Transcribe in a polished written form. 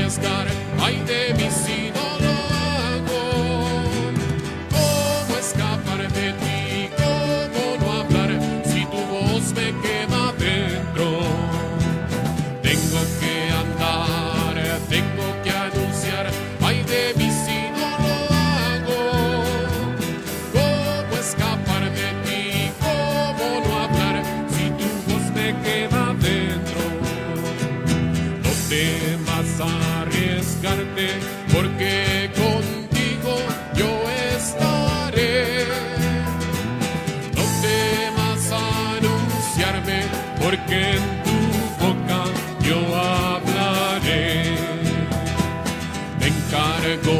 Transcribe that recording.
arriesgar, ay de mí si no lo hago. ¿Cómo escapar de ti? ¿Cómo no hablar si tu voz me quema dentro? Tengo que andar, tengo que anunciar, ay de mí si no lo hago. ¿Cómo escapar de ti? ¿Cómo no hablar si tu voz me quema dentro? No temas arriesgarte, porque contigo yo estaré. No temas anunciarme, porque en tu boca yo hablaré. Me encargo